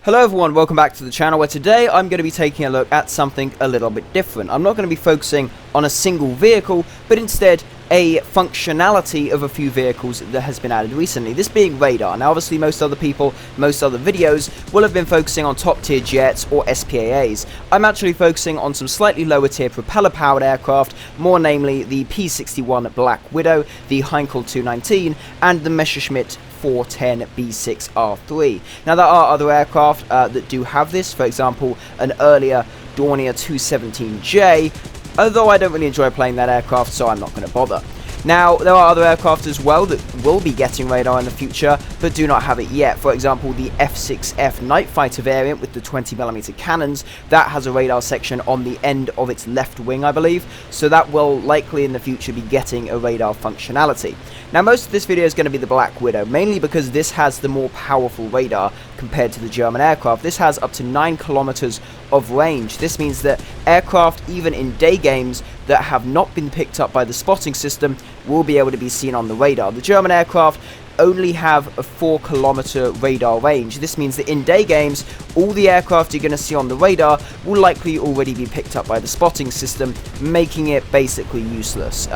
Hello everyone, welcome back to the channel where today I'm going to be taking a look at something a little bit different. I'm not going to be focusing on a single vehicle, but instead a functionality of a few vehicles that has been added recently, this being radar. Now obviously most other people, most other videos will have been focusing on top tier jets or SPAAs. I'm actually focusing on some slightly lower tier propeller powered aircraft, more namely the P-61 Black Widow, the Heinkel 219 and the Messerschmitt 410 B6R3. Now there are other aircraft that do have this, for example an earlier Dornier 217J, although I don't really enjoy playing that aircraft, so I'm not going to bother. Now, there are other aircraft as well that will be getting radar in the future, but do not have it yet. For example, the F6F Night Fighter variant with the 20mm cannons, that has a radar section on the end of its left wing, I believe, so that will likely in the future be getting a radar functionality. Now, most of this video is going to be the Black Widow, mainly because this has the more powerful radar compared to the German aircraft. This has up to 9 kilometers of range. This means that aircraft, even in day games, that have not been picked up by the spotting system will be able to be seen on the radar. The German aircraft only have a 4-kilometer radar range. This means that in day games, all the aircraft you're going to see on the radar will likely already be picked up by the spotting system, making it basically useless.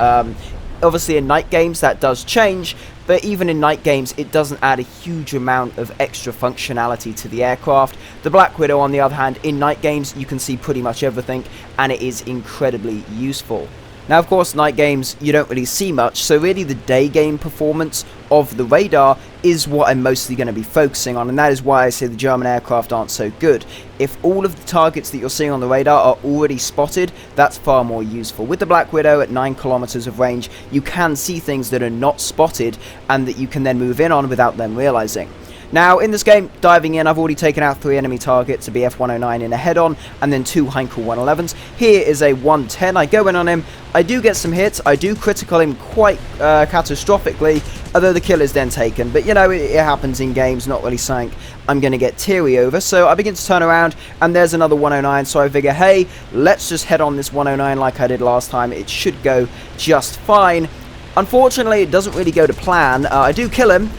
Obviously in night games that does change, but even in night games it doesn't add a huge amount of extra functionality to the aircraft. The Black Widow, on the other hand, in night games you can see pretty much everything and it is incredibly useful. Now of course night games you don't really see much, so really the day game performance of the radar is what I'm mostly going to be focusing on, and that is why I say the German aircraft aren't so good. If all of the targets that you're seeing on the radar are already spotted, that's far more useful. With the Black Widow at 9 kilometers of range, you can see things that are not spotted and that you can then move in on without them realizing. Now, in this game, diving in, I've already taken out 3 enemy targets, a BF-109 in a head-on, and then 2 Heinkel 111s. Here is a 110. I go in on him. I do get some hits. I do critical him quite catastrophically, although the kill is then taken. But, you know, it happens in games, not really something I'm going to get teary over. So I begin to turn around, and there's another 109. So I figure, hey, let's just head on this 109 like I did last time. It should go just fine. Unfortunately, it doesn't really go to plan. I do kill him.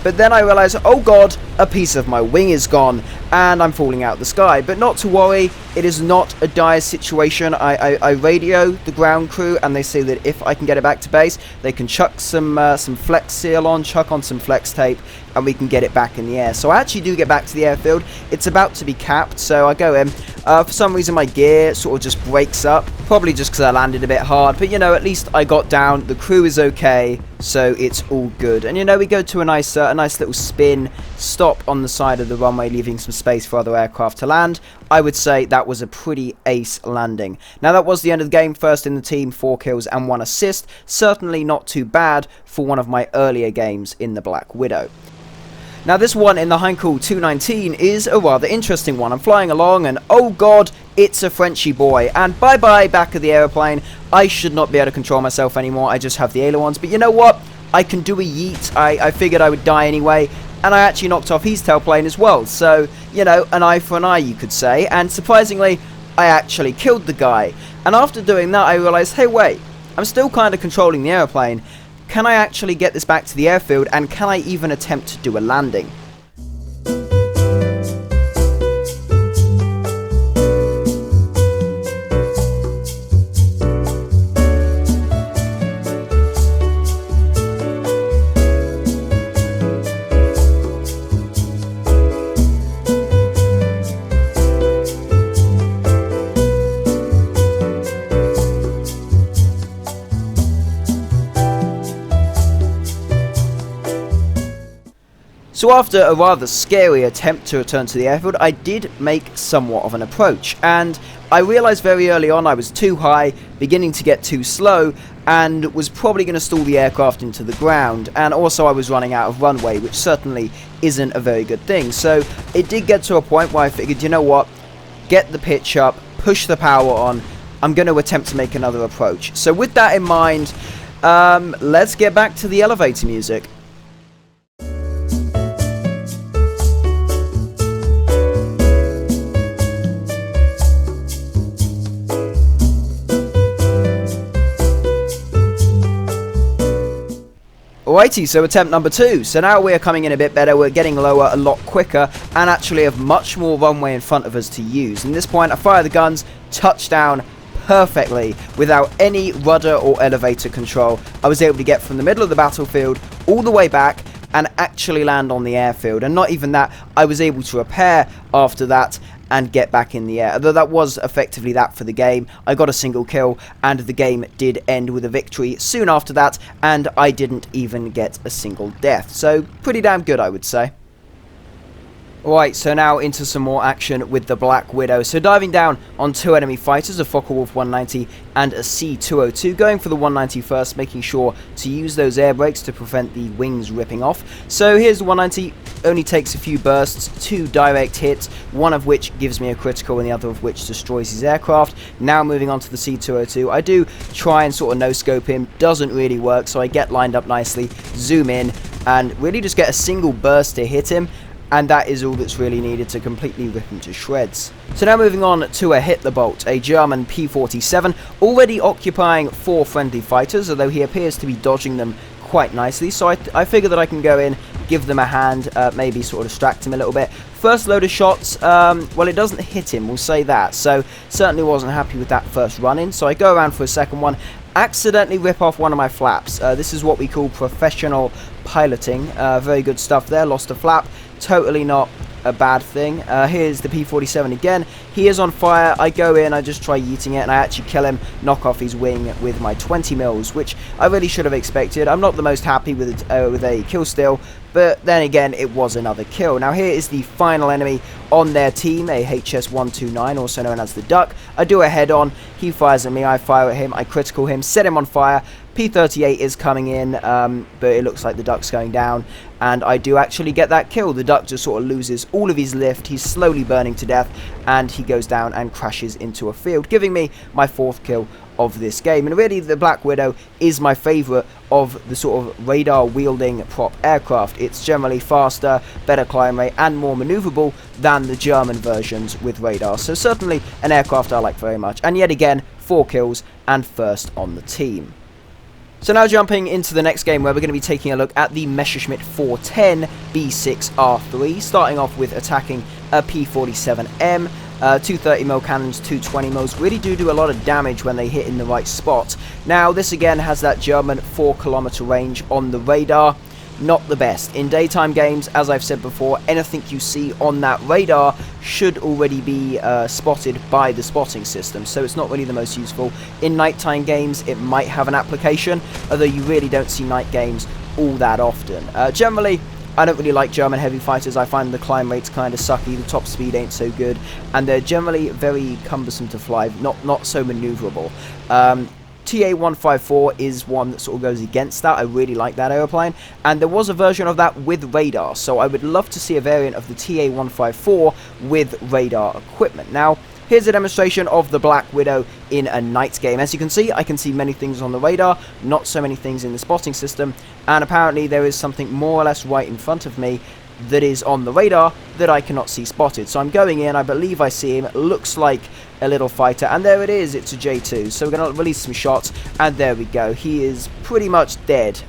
But then I realize, oh god, a piece of my wing is gone, and I'm falling out the sky. But not to worry, it is not a dire situation. I radio the ground crew, and they say that if I can get it back to base, they can chuck some flex seal on, chuck on some flex tape, and we can get it back in the air. So I actually do get back to the airfield. It's about to be capped, so I go in. For some reason my gear sort of just breaks up, probably just because I landed a bit hard, but you know, at least I got down, the crew is okay, so it's all good. And you know, we go to a nice little spin, stop on the side of the runway, leaving some space for other aircraft to land. I would say that was a pretty ace landing. Now that was the end of the game, first in the team, 4 kills and 1 assist, certainly not too bad for one of my earlier games in the Black Widow. Now this one in the Heinkel 219 is a rather interesting one. I'm flying along and oh god, it's a Frenchy boy. And bye bye back of the aeroplane. I should not be able to control myself anymore. I just have the ailerons. But you know what? I can do a yeet. I figured I would die anyway. And I actually knocked off his tailplane as well. So, you know, an eye for an eye you could say. And surprisingly, I actually killed the guy. And after doing that I realized, hey wait, I'm still kind of controlling the aeroplane. Can I actually get this back to the airfield, and can I even attempt to do a landing? So after a rather scary attempt to return to the airfield, I did make somewhat of an approach, and I realized very early on I was too high, beginning to get too slow, and was probably going to stall the aircraft into the ground, and also I was running out of runway, which certainly isn't a very good thing. So it did get to a point where I figured, you know what, get the pitch up, push the power on, I'm going to attempt to make another approach. So with that in mind, let's get back to the elevator music. Alrighty, so attempt number 2. So now we're coming in a bit better, we're getting lower a lot quicker, and actually have much more runway in front of us to use. And at this point, I fire the guns, touchdown perfectly, without any rudder or elevator control. I was able to get from the middle of the battlefield all the way back, and actually land on the airfield. And not even that, I was able to repair after that, and get back in the air. Although that was effectively that for the game. I got a single kill, and the game did end with a victory soon after that, and I didn't even get a single death. So, pretty damn good, I would say. Alright, so now into some more action with the Black Widow. So diving down on 2 enemy fighters, a Focke-Wulf 190 and a C-202. Going for the 190 first, making sure to use those air brakes to prevent the wings ripping off. So here's the 190, only takes a few bursts, 2 direct hits, one of which gives me a critical and the other of which destroys his aircraft. Now moving on to the C-202, I do try and sort of no-scope him, doesn't really work, so I get lined up nicely, zoom in, and really just get a single burst to hit him. And that is all that's really needed to completely rip him to shreds. So now moving on to a Hitlerbolt, a German P-47, already occupying 4 friendly fighters, although he appears to be dodging them quite nicely. So I figure that I can go in, give them a hand, maybe sort of distract him a little bit. First load of shots, well, it doesn't hit him, we'll say that. So certainly wasn't happy with that first run-in. So I go around for a second one, accidentally rip off one of my flaps. This is what we call professional piloting. Very good stuff there, lost a flap. Totally not a bad thing. Here's the P-47 again. He is on fire. I go in, I just try yeeting it, and I actually kill him, knock off his wing with my 20 mils, which I really should have expected. I'm not the most happy with a kill steal, but then again, it was another kill. Now here is the final enemy on their team, a HS-129, also known as the Duck. I do a head-on. He fires at me. I fire at him. I critical him, set him on fire. P-38 is coming in, but it looks like the Duck's going down, and I do actually get that kill. The Duck just sort of loses all of his lift, he's slowly burning to death, and he goes down and crashes into a field, giving me my 4th kill of this game. And really, the Black Widow is my favourite of the sort of radar-wielding prop aircraft. It's generally faster, better climb rate, and more manoeuvrable than the German versions with radar. So certainly an aircraft I like very much. And yet again, 4 kills and first on the team. So now jumping into the next game where we're going to be taking a look at the Messerschmitt 410 B6R3, starting off with attacking a P-47M. 230mm cannons, 220mm really do a lot of damage when they hit in the right spot. Now this again has that German 4km range on the radar. Not the best. In daytime games, as I've said before, anything you see on that radar should already be spotted by the spotting system, so it's not really the most useful. In nighttime games, it might have an application, although you really don't see night games all that often. Generally, I don't really like German heavy fighters. I find the climb rates kind of sucky, the top speed ain't so good, and they're generally very cumbersome to fly, not so maneuverable. TA-154 is one that sort of goes against that. I really like that aeroplane, and there was a version of that with radar, so I would love to see a variant of the TA-154 with radar equipment. Now, here's a demonstration of the Black Widow in a night game. As you can see, I can see many things on the radar, not so many things in the spotting system, and apparently there is something more or less right in front of me that is on the radar that I cannot see spotted. So I'm going in, I believe I see him, it looks like a little fighter, and there it is, it's a J2. So we're going to release some shots, and there we go, he is pretty much dead.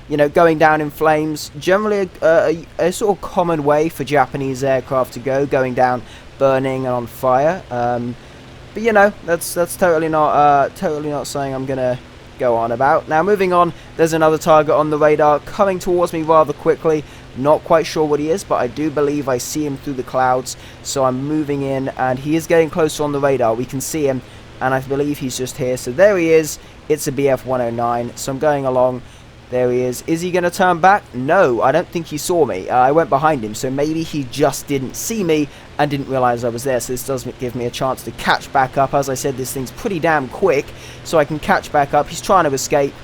You know, going down in flames, generally a sort of common way for Japanese aircraft to go, going down burning and on fire. But you know, that's totally not something I'm going to go on about. Now moving on, there's another target on the radar coming towards me rather quickly. Not quite sure what he is, but I do believe I see him through the clouds, so I'm moving in, and he is getting closer on the radar. We can see him, and I believe he's just here. So there he is. It's a BF-109, so I'm going along. There he is. Is he going to turn back? No, I don't think he saw me. I went behind him, so maybe he just didn't see me and didn't realize I was there, so this does give me a chance to catch back up. As I said, this thing's pretty damn quick, so I can catch back up. He's trying to escape,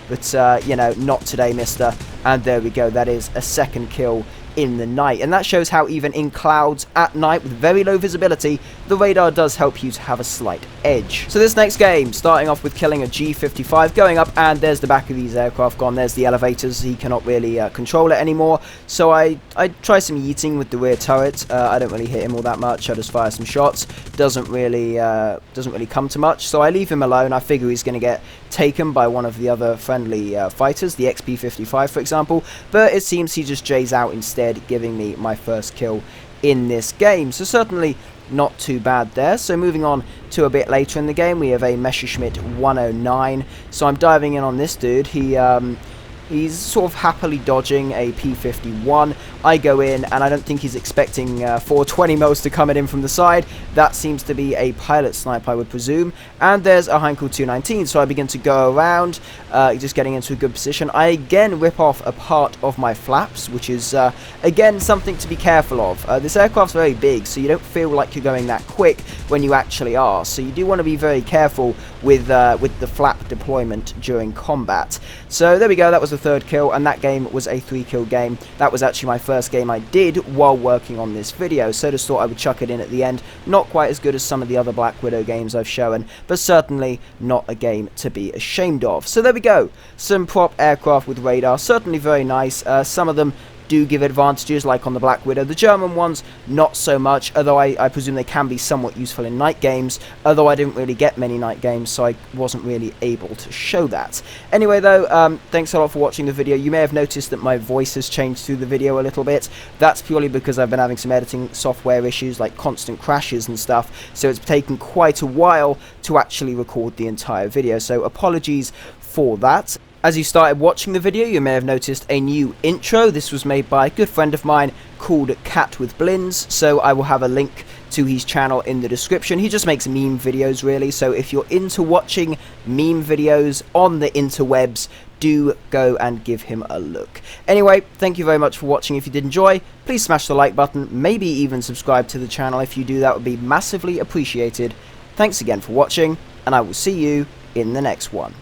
but, you know, not today, mister. And there we go, that is a 2nd kill in the night, and that shows how even in clouds at night with very low visibility, the radar does help you to have a slight edge. So this next game, starting off with killing a G55, going up, and there's the back of these aircraft gone, there's the elevators, he cannot really control it anymore, so I try some yeeting with the rear turret. I don't really hit him all that much, I just fire some shots, doesn't really come to much, so I leave him alone. I figure he's going to get taken by one of the other friendly fighters, the XP55 for example, but it seems he just jays out instead, giving me my first kill in this game. So certainly not too bad there. So moving on to a bit later in the game, we have a Messerschmitt 109. So I'm diving in on this dude. He's sort of happily dodging a P51. I go in, and I don't think he's expecting 420 mils to come at him from the side. That seems to be a pilot snipe, I would presume. And there's a Heinkel 219, so I begin to go around, just getting into a good position. I again rip off a part of my flaps, which is, again, something to be careful of. This aircraft's very big, so you don't feel like you're going that quick when you actually are. So you do want to be very careful with the flap deployment during combat. So there we go, that was the third kill, and that game was a 3-kill game. That was actually my first game I did while working on this video, so just thought I would chuck it in at the end. Not quite as good as some of the other Black Widow games I've shown, but certainly not a game to be ashamed of. So there we go, some prop aircraft with radar, certainly very nice. Some of them do give advantages, like on the Black Widow. The German ones, not so much, although I presume they can be somewhat useful in night games, although I didn't really get many night games, so I wasn't really able to show that. Anyway though, thanks a lot for watching the video. You may have noticed that my voice has changed through the video a little bit. That's purely because I've been having some editing software issues, like constant crashes and stuff, so it's taken quite a while to actually record the entire video, so apologies for that. As you started watching the video, you may have noticed a new intro. This was made by a good friend of mine called Cat with Blins, so I will have a link to his channel in the description. He just makes meme videos really, so if you're into watching meme videos on the interwebs, do go and give him a look. Anyway, thank you very much for watching. If you did enjoy, please smash the like button, maybe even subscribe to the channel. If you do, that would be massively appreciated. Thanks again for watching, and I will see you in the next one.